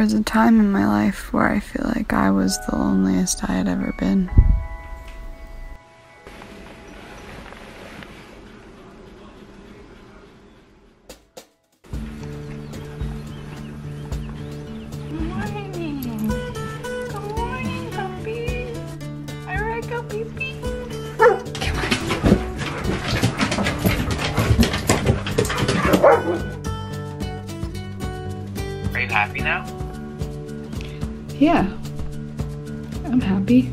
was a time in my life where I feel like I was the loneliest I had ever been. Good morning. Good morning, puppy. Alright, go pee-pee. Come on. Are you happy now? Yeah, I'm happy.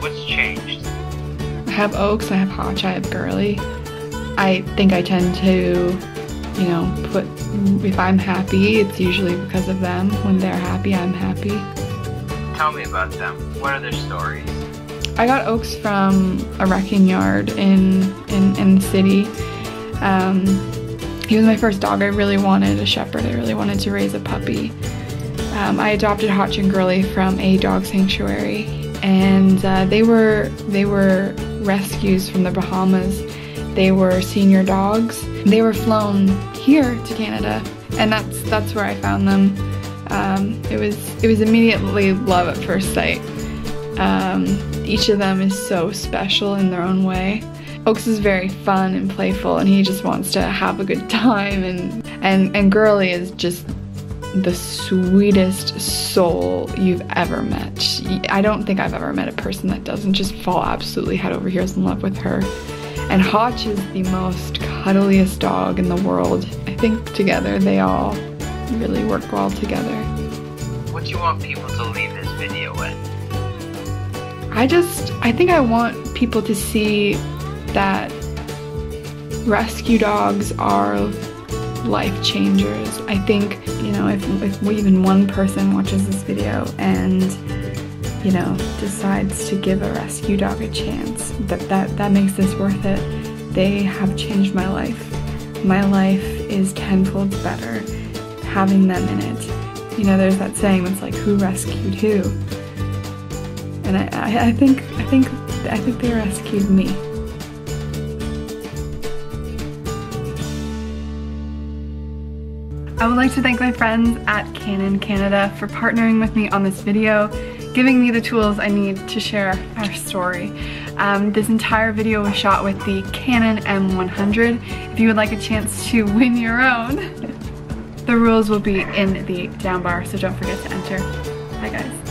What's changed? I have Oaks, I have Hotch, I have Girly. I think I tend to, you know, if I'm happy, it's usually because of them. When they're happy, I'm happy. Tell me about them. What are their stories? I got Oaks from a wrecking yard in the city. He was my first dog. I really wanted a shepherd. I really wanted to raise a puppy. I adopted Hotch and Girly from a dog sanctuary, and they were rescues from the Bahamas. They were senior dogs. They were flown here to Canada, and that's where I found them. It was immediately love at first sight. Each of them is so special in their own way. Oaks is very fun and playful, and he just wants to have a good time, and Girly is just the sweetest soul you've ever met. I don't think I've ever met a person that doesn't just fall absolutely head over heels in love with her. And Hotch is the most cuddliest dog in the world. I think together they all really work well together. What do you want people to leave this video with? I think I want people to see that rescue dogs are life changers. I think, you know, if even one person watches this video and, you know, decides to give a rescue dog a chance, that makes this worth it. They have changed my life. My life is tenfold better having them in it. You know, there's that saying that's like, who rescued who? And I think they rescued me. I would like to thank my friends at Canon Canada for partnering with me on this video, giving me the tools I need to share our story. This entire video was shot with the Canon M100. If you would like a chance to win your own, the rules will be in the down bar, so don't forget to enter. Bye guys.